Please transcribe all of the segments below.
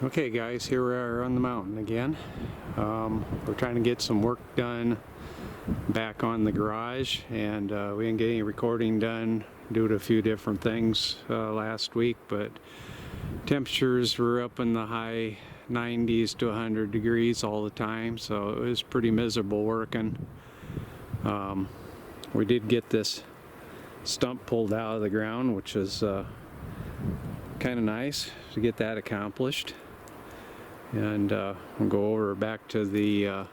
Okay guys, here we are on the mountain again. We're trying to get some work done back on the garage, and we didn't get any recording done due to a few different things last week, but temperatures were up in the high 90s to 100 degrees all the time, so it was pretty miserable working. We did get this stump pulled out of the ground, which is kind of nice to get that accomplished. And we'll go over back to the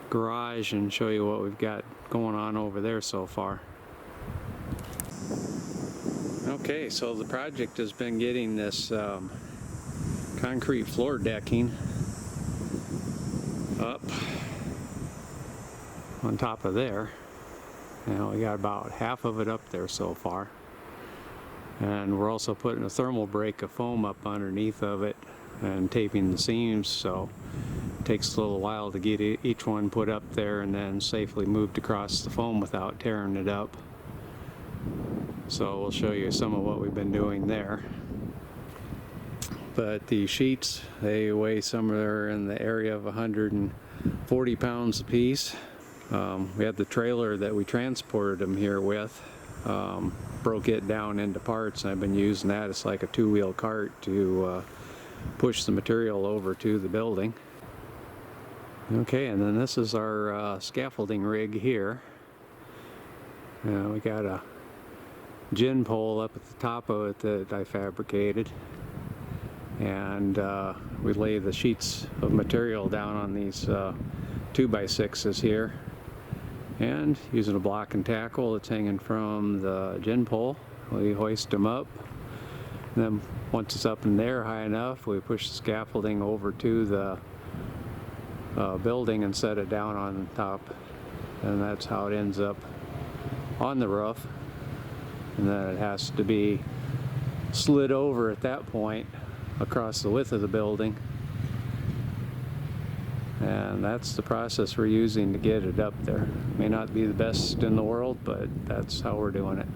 garage and show you what we've got going on over there so far. Okay, so the project has been getting this concrete floor decking up on top of there. Now we got about half of it up there so far, and we're also putting a thermal break of foam up underneath of it and taping the seams, so it takes a little while to get each one put up there and then safely moved across the foam without tearing it up. So we'll show you some of what we've been doing there. But the sheets, they weigh somewhere in the area of 140 pounds a piece. We had the trailer that we transported them here with, broke it down into parts, and I've been using that as like a two-wheel cart to push the material over to the building. Okay, and then this is our scaffolding rig here. We got a gin pole up at the top of it that I fabricated, and we lay the sheets of material down on these 2x6s here, and using a block and tackle that's hanging from the gin pole, we hoist them up. And then once it's up in there high enough, we push the scaffolding over to the building and set it down on top, and that's how it ends up on the roof. And then it has to be slid over at that point across the width of the building, and that's the process we're using to get it up there. May not be the best in the world, but that's how we're doing it.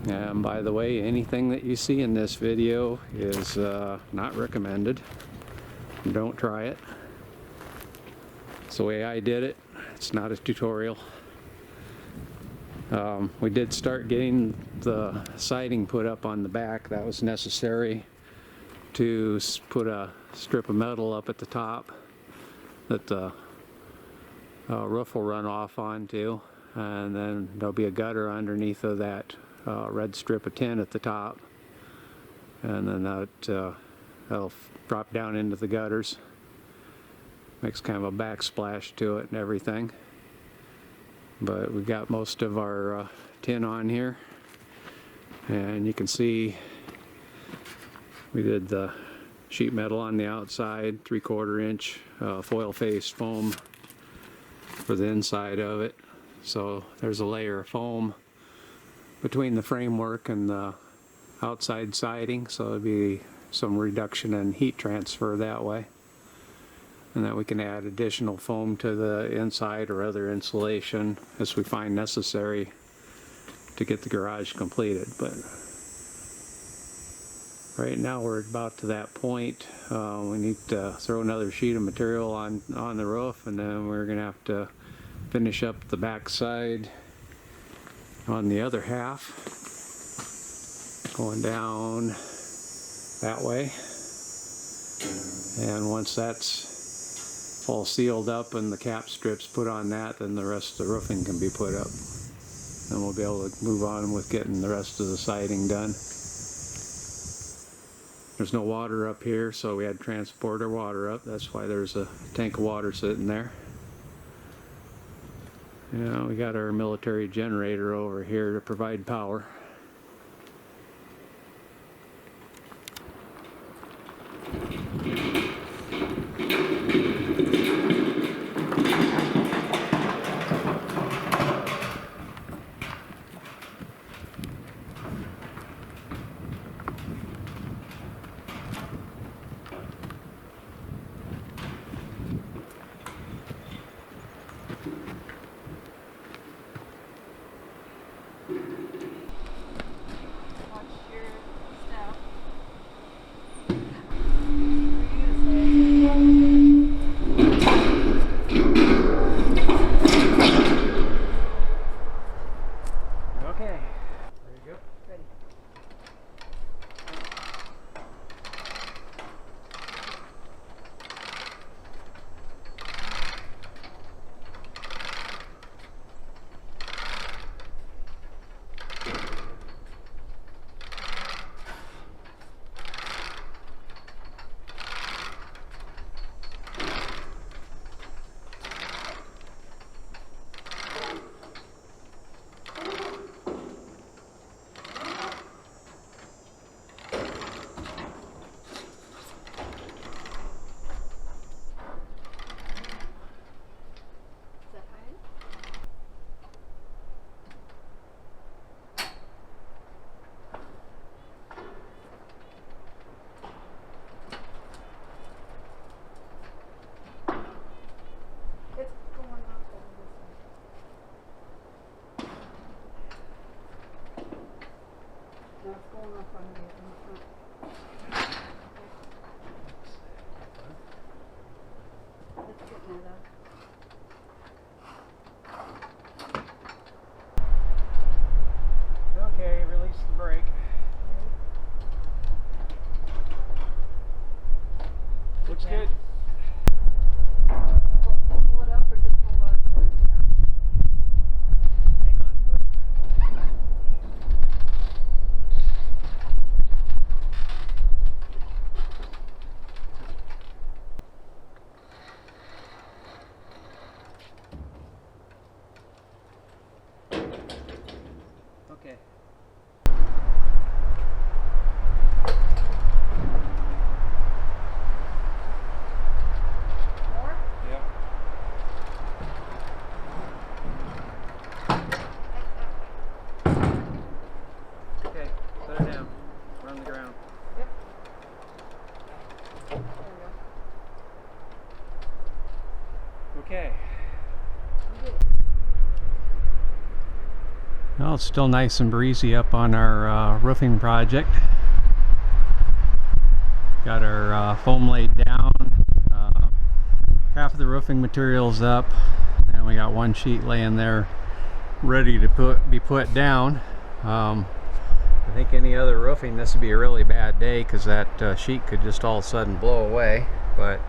And by the way, anything that you see in this video is not recommended. Don't try it. It's the way I did it. It's not a tutorial. We did start getting the siding put up on the back. That was necessary to put a strip of metal up at the top that the roof will run off onto, and then there'll be a gutter underneath of that red strip of tin at the top, and then that'll drop down into the gutters. Makes kind of a backsplash to it and everything. But we got most of our tin on here, and you can see we did the sheet metal on the outside, 3/4 inch foil faced foam for the inside of it. So there's a layer of foam between the framework and the outside siding, so it'd be some reduction in heat transfer that way. And then we can add additional foam to the inside or other insulation as we find necessary to get the garage completed. But right now we're about to that point. We need to throw another sheet of material on the roof, and then we're going to have to finish up the back side on the other half, going down that way. And once that's all sealed up and the cap strips put on that, then the rest of the roofing can be put up, and we'll be able to move on with getting the rest of the siding done. There's no water up here, so we had to transport our water up. That's why there's a tank of water sitting there. We got our military generator over here to provide power. Okay, release the brake. Looks good. Pull it up or just hold on to it down? Hang on to it. Okay. More? Yep. Okay, set her down. We're on the ground. Yep. There we go. Okay. You did it. Well, it's still nice and breezy up on our roofing project. Got our foam laid down. Half of the roofing material's up, and we got one sheet laying there ready to be put down. I think any other roofing, this would be a really bad day because that sheet could just all of a sudden blow away. But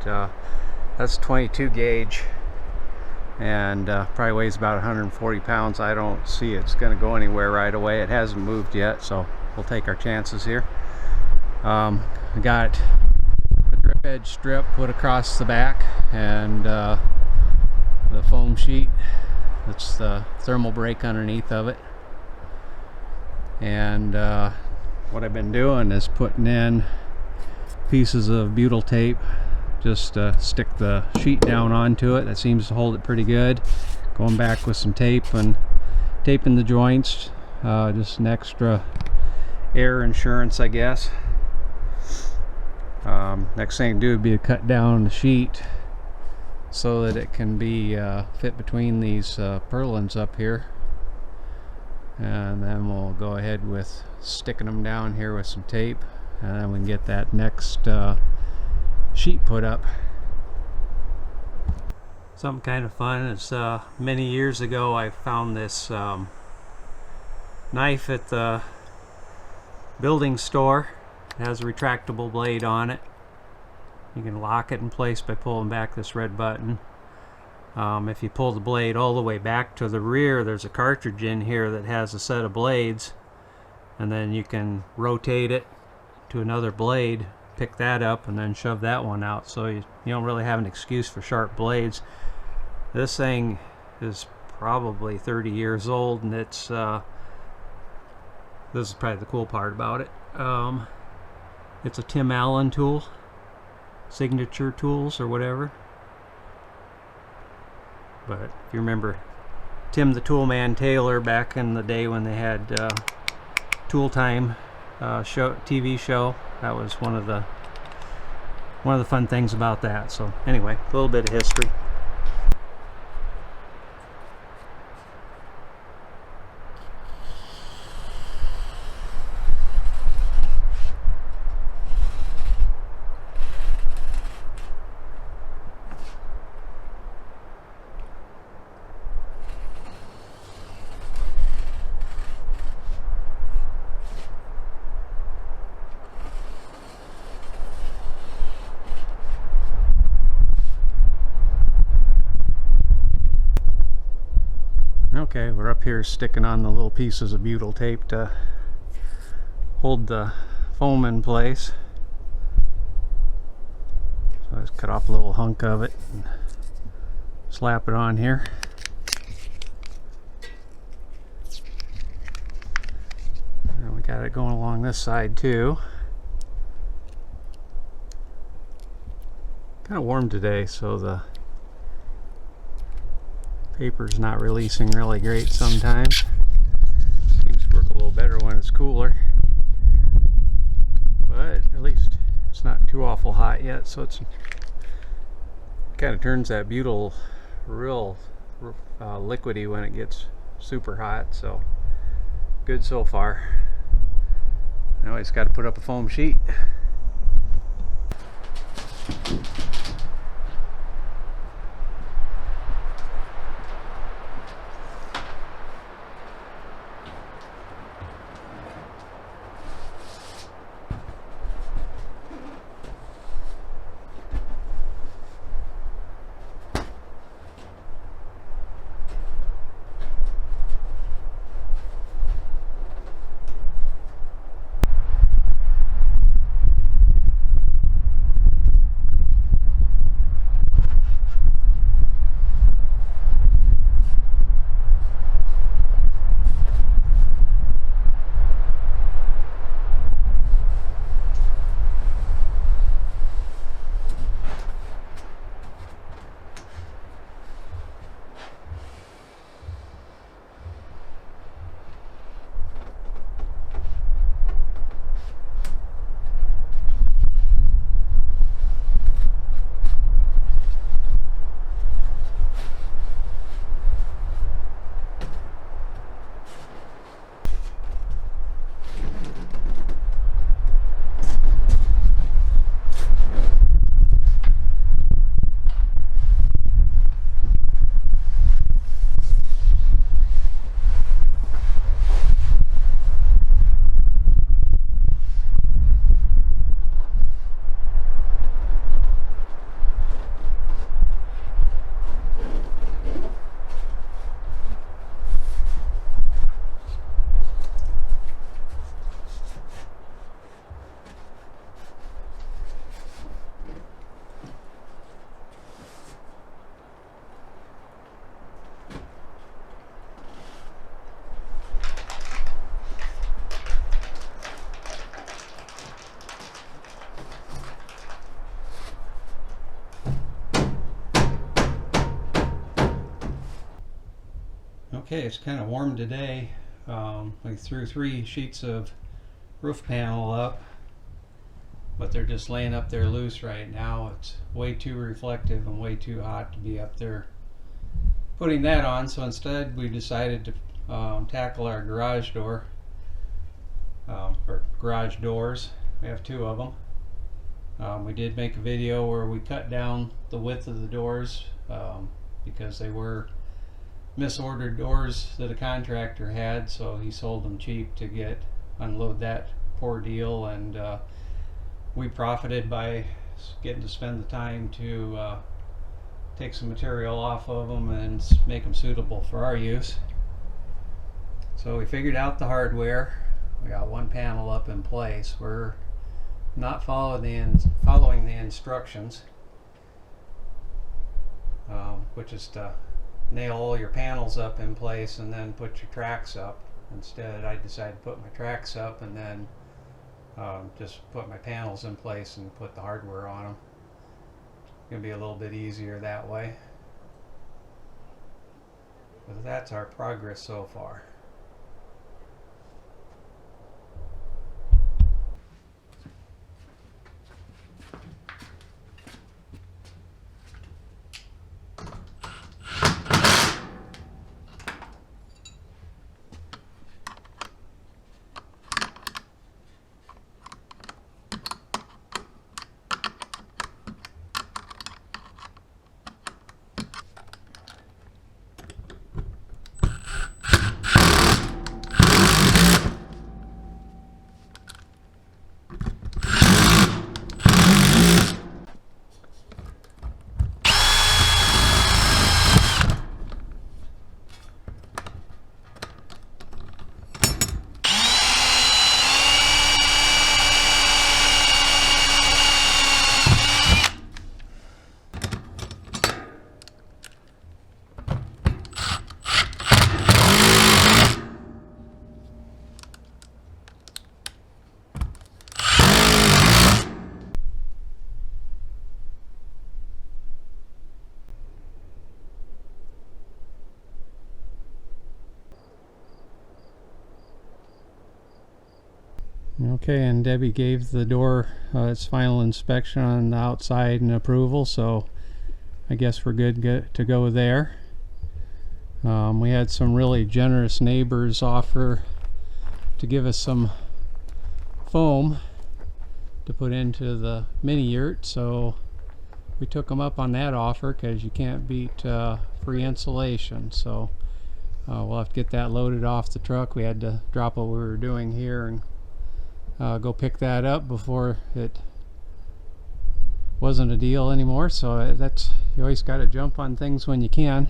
that's 22 gauge and probably weighs about 140 pounds. I don't see it's going to go anywhere right away. It hasn't moved yet, so we'll take our chances here. I got a drip edge strip put across the back, and the foam sheet, that's the thermal break underneath of it. And what I've been doing is putting in pieces of butyl tape just to stick the sheet down onto it. That seems to hold it pretty good. Going back with some tape and taping the joints, just an extra air insurance, I guess. Next thing to do would be to cut down the sheet so that it can be fit between these purlins up here, and then we'll go ahead with sticking them down here with some tape, and then we can get that next sheet put up. Something kind of fun is many years ago I found this knife at the building store. It has a retractable blade on it. You can lock it in place by pulling back this red button. If you pull the blade all the way back to the rear, there's a cartridge in here that has a set of blades, and then you can rotate it to another blade, pick that up, and then shove that one out, so you don't really have an excuse for sharp blades. This thing is probably 30 years old, and it's this is probably the cool part about it. It's a Tim Allen tool, Signature Tools or whatever. But if you remember Tim the Toolman Taylor back in the day when they had Tool Time TV show, that was one of the fun things about that. So anyway, a little bit of history. Okay, we're up here sticking on the little pieces of butyl tape to hold the foam in place. So I just cut off a little hunk of it and slap it on here. And we got it going along this side too. Kind of warm today, so the paper's not releasing really great sometimes. Seems to work a little better when it's cooler. But at least it's not too awful hot yet, so it's kind of turns that butyl real liquidy when it gets super hot, so good so far. Now I just got to put up a foam sheet. Okay, it's kind of warm today. We threw 3 sheets of roof panel up, but they're just laying up there loose right now. It's way too reflective and way too hot to be up there putting that on, so instead we decided to tackle our garage door, or garage doors. We have 2 of them. We did make a video where we cut down the width of the doors because they were misordered doors that a contractor had, so he sold them cheap to unload that poor deal, and we profited by getting to spend the time to take some material off of them and make them suitable for our use. So we figured out the hardware. We got 1 panel up in place. We're not following the instructions, which is to nail all your panels up in place and then put your tracks up. Instead, I decided to put my tracks up and then just put my panels in place and put the hardware on them. It's going to be a little bit easier that way. But that's our progress so far. Okay, and Debbie gave the door its final inspection on the outside and approval, so I guess we're good to go there. We had some really generous neighbors offer to give us some foam to put into the mini yurt, so we took them up on that offer because you can't beat free insulation. So we'll have to get that loaded off the truck. We had to drop what we were doing here and go pick that up before it wasn't a deal anymore. So that's, you always got to jump on things when you can.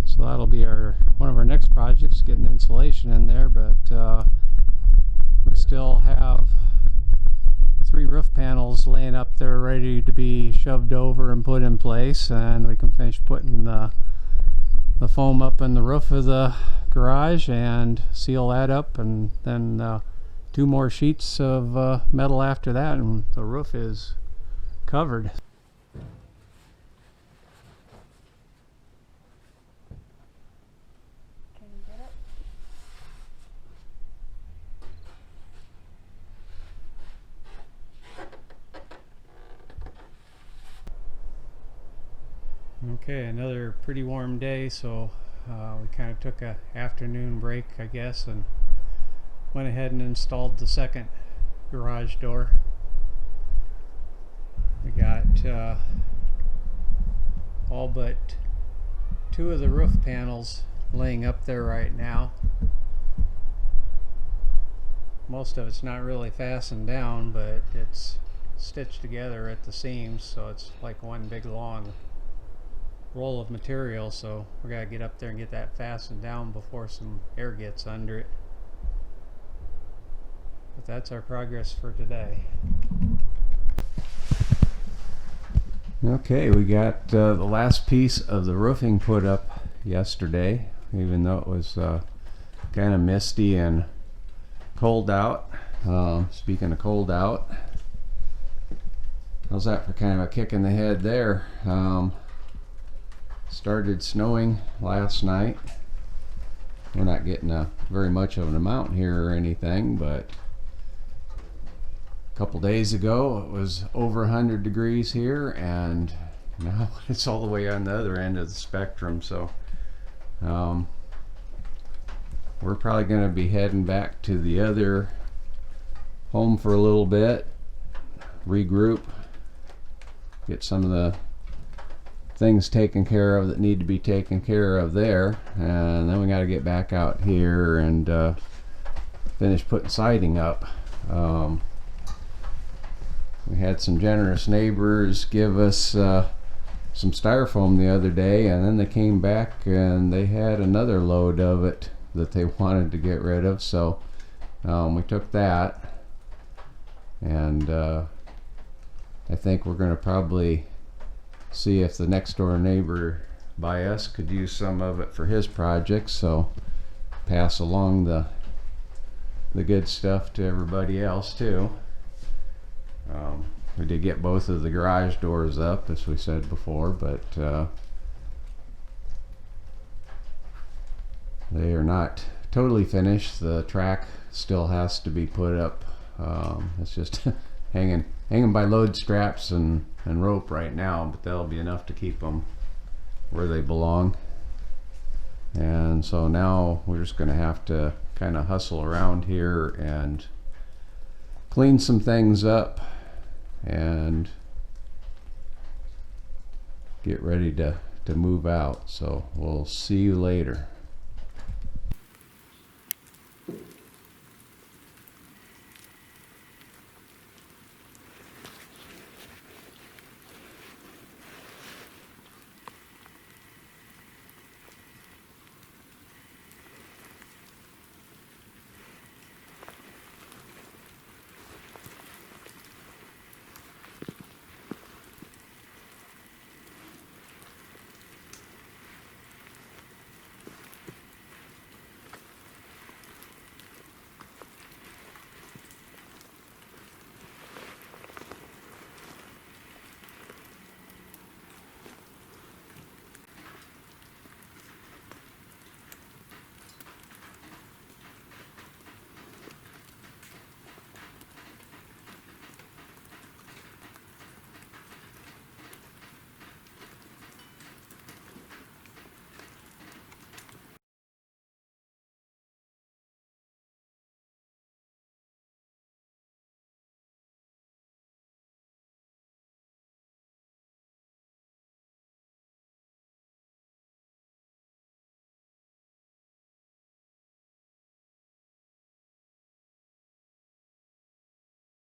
So that'll be one of our next projects, getting insulation in there, but we still have 3 roof panels laying up there ready to be shoved over and put in place, and we can finish putting the foam up in the roof of the garage and seal that up, and then 2 more sheets of metal after that, and the roof is covered. Can you get it? Okay, another pretty warm day, so we kind of took a afternoon break, I guess, and went ahead and installed the second garage door. We got all but 2 of the roof panels laying up there right now. Most of it's not really fastened down, but it's stitched together at the seams, so it's like one big long roll of material, so we gotta get up there and get that fastened down before some air gets under it. But that's our progress for today. Okay, we got the last piece of the roofing put up yesterday, even though it was kind of misty and cold out. Speaking of cold out, how's that for kind of a kick in the head there? started snowing last night. We're not getting very much of an amount here or anything, but a couple days ago it was over 100 degrees here, and now it's all the way on the other end of the spectrum. So we're probably going to be heading back to the other home for a little bit, regroup, get some of the things taken care of that need to be taken care of there, and then we got to get back out here and finish putting siding up. We had some generous neighbors give us some styrofoam the other day, and then they came back and they had another load of it that they wanted to get rid of, so we took that, and I think we're going to probably see if the next door neighbor by us could use some of it for his project, so pass along the good stuff to everybody else too. We did get both of the garage doors up, as we said before, but they are not totally finished. The track still has to be put up. It's just hanging by load straps and rope right now, but that'll be enough to keep them where they belong. And so now we're just going to have to kind of hustle around here and clean some things up and get ready to move out. So we'll see you later.